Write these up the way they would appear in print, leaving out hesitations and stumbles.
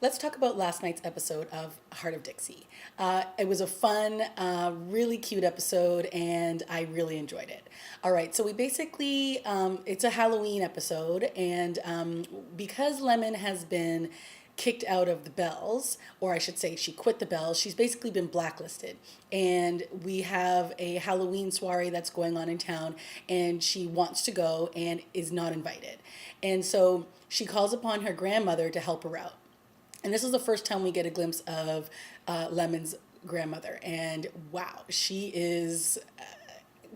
let's talk about last night's episode of Heart of Dixie. It was a fun, really cute episode, and I really enjoyed it. All right, so we basically, it's a Halloween episode, and because Lemon has been kicked out of the Bells, or I should say she quit the Bells. She's basically been blacklisted. And we have a Halloween soiree that's going on in town, and she wants to go and is not invited. And so she calls upon her grandmother to help her out. And this is the first time we get a glimpse of Lemon's grandmother. And wow, she is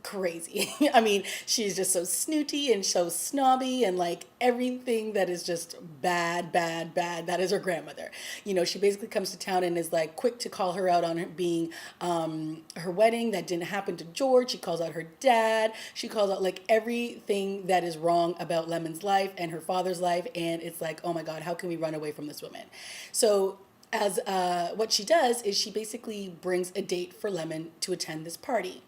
crazy. I mean, she's just so snooty and so snobby and like everything that is just bad, bad, bad. That is her grandmother. You know, she basically comes to town and is like quick to call her out on her being her wedding that didn't happen to George. She calls out her dad. She calls out like everything that is wrong about Lemon's life and her father's life. And it's like, oh my God, how can we run away from this woman? So as what she does is she basically brings a date for Lemon to attend this party.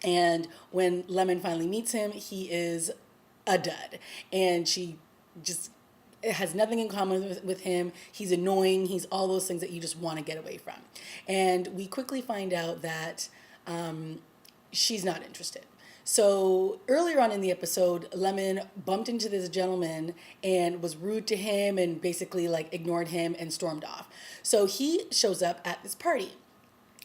And when Lemon finally meets him, he is a dud. And she just has nothing in common with him. He's annoying. He's all those things that you just want to get away from. And we quickly find out that she's not interested. So earlier on in the episode, Lemon bumped into this gentleman and was rude to him and basically like ignored him and stormed off. So he shows up at this party.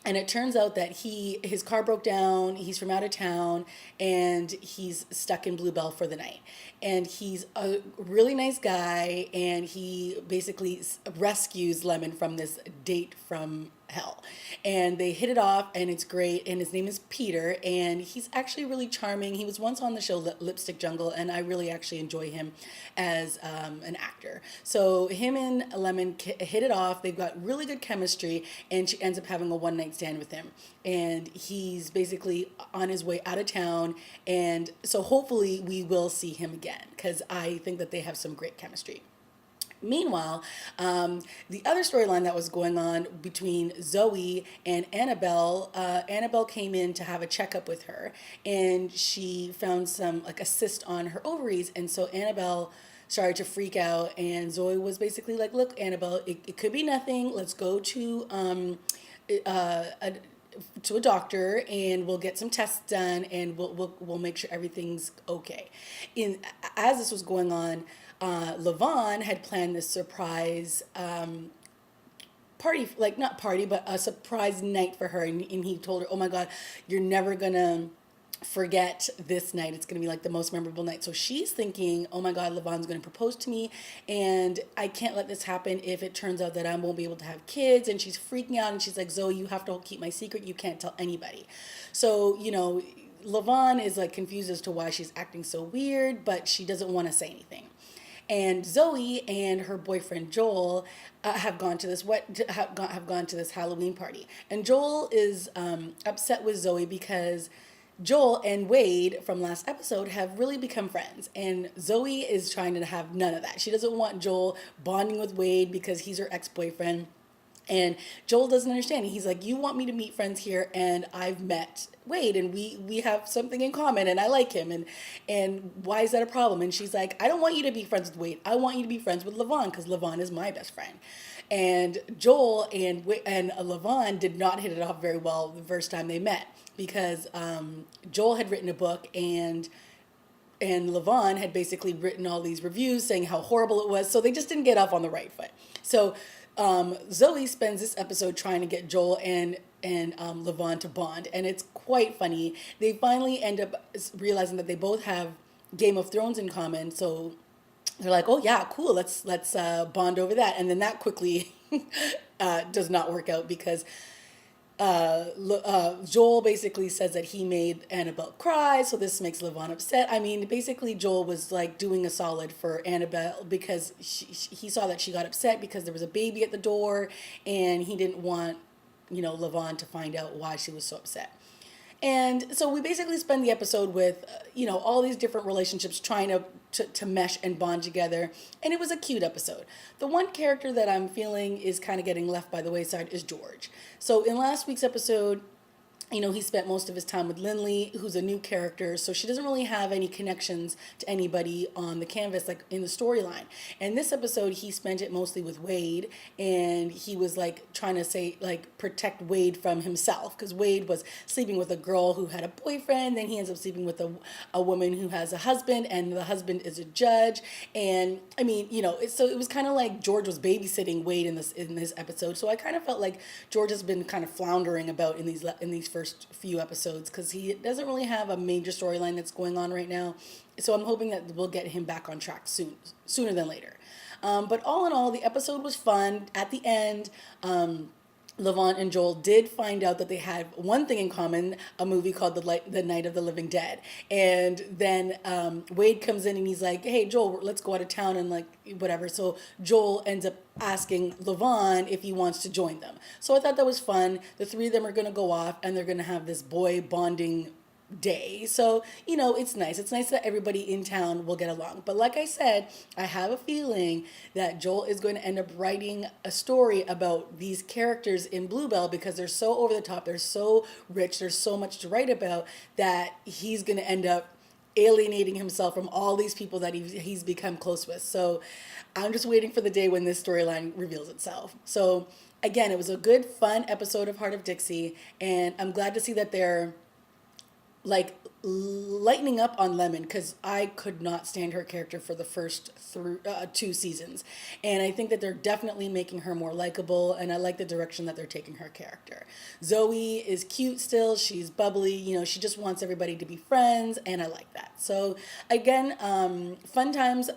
And it turns out that his car broke down, he's from out of town, and he's stuck in Bluebell for the night. And he's a really nice guy, and he basically rescues Lemon from this date from hell. And they hit it off, and it's great. And his name is Peter, and he's actually really charming. He was once on the show Lipstick Jungle, and I really actually enjoy him as an actor. So him and Lemon hit it off. They've got really good chemistry, and she ends up having a one-night stand with him. And he's basically on his way out of town, and so hopefully we will see him again, because I think that they have some great chemistry. Meanwhile, the other storyline that was going on between Zoe and Annabelle, Annabelle came in to have a checkup with her, and she found some like a cyst on her ovaries, and so Annabelle started to freak out, and Zoe was basically like, "Look, Annabelle, it could be nothing. Let's go a to a doctor and we'll get some tests done and we'll make sure everything's okay." In as this was going on, Levon had planned this surprise party, like not party, but a surprise night for her, and he told her, "Oh my God, you're never gonna forget this night. It's going to be like the most memorable night." So she's thinking, "Oh my God, Levon's going to propose to me, and I can't let this happen if it turns out that I won't be able to have kids." And she's freaking out, and she's like, "Zoe, you have to keep my secret. You can't tell anybody." So, Levon is like confused as to why she's acting so weird, but she doesn't want to say anything. And Zoe and her boyfriend Joel have gone to this have gone to this Halloween party, and Joel is upset with Zoe because Joel and Wade from last episode have really become friends, and Zoe is trying to have none of that. She doesn't want Joel bonding with Wade because he's her ex-boyfriend. And Joel doesn't understand. He's like, "You want me to meet friends here, and I've met Wade, and we have something in common, and I like him, and why is that a problem?" And she's like, "I don't want you to be friends with Wade. I want you to be friends with Levon because Levon is my best friend." And Joel and Levon did not hit it off very well the first time they met because Joel had written a book and Levon had basically written all these reviews saying how horrible it was. So they just didn't get off on the right foot. So Zoe spends this episode trying to get Joel and Levon to bond, and it's quite funny. They finally end up realizing that they both have Game of Thrones in common, so they're like, "Oh yeah, cool. Let's bond over that." And then that quickly does not work out because Joel basically says that he made Annabelle cry, so this makes Levon upset. I mean, basically, Joel was like doing a solid for Annabelle because he saw that she got upset because there was a baby at the door, and he didn't want, Levon to find out why she was so upset. And so we basically spend the episode with, all these different relationships trying to mesh and bond together. And it was a cute episode. The one character that I'm feeling is kind of getting left by the wayside is George. So in last week's episode, he spent most of his time with Lindley, who's a new character, so she doesn't really have any connections to anybody on the canvas, like in the storyline. And this episode, he spent it mostly with Wade, and he was like trying to say, like, protect Wade from himself, because Wade was sleeping with a girl who had a boyfriend, then he ends up sleeping with a woman who has a husband, and the husband is a judge. And I mean, so it was kind of like George was babysitting Wade in this episode. So I kind of felt like George has been kind of floundering about in these first few episodes because he doesn't really have a major storyline that's going on right now. So I'm hoping that we'll get him back on track sooner than later. But all in all, the episode was fun. At the end, Levant and Joel did find out that they had one thing in common, a movie called The Night of the Living Dead. And then Wade comes in and he's like, hey, Joel, let's go out of town and like whatever. So Joel ends up asking Levant if he wants to join them. So I thought that was fun. The three of them are going to go off and they're going to have this boy bonding day. So, it's nice. It's nice that everybody in town will get along. But like I said, I have a feeling that Joel is going to end up writing a story about these characters in Bluebell because they're so over the top, they're so rich, there's so much to write about that he's going to end up alienating himself from all these people that he's become close with. So I'm just waiting for the day when this storyline reveals itself. So again, it was a good, fun episode of Hart of Dixie, and I'm glad to see that they're like lightening up on Lemon because I could not stand her character for the first two seasons, and I think that they're definitely making her more likable, and I like the direction that they're taking her character. Zoe is cute still, she's bubbly, she just wants everybody to be friends, and I like that. So again, fun times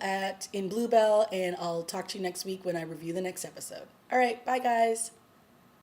in Bluebell, and I'll talk to you next week when I review the next episode. All right, bye guys.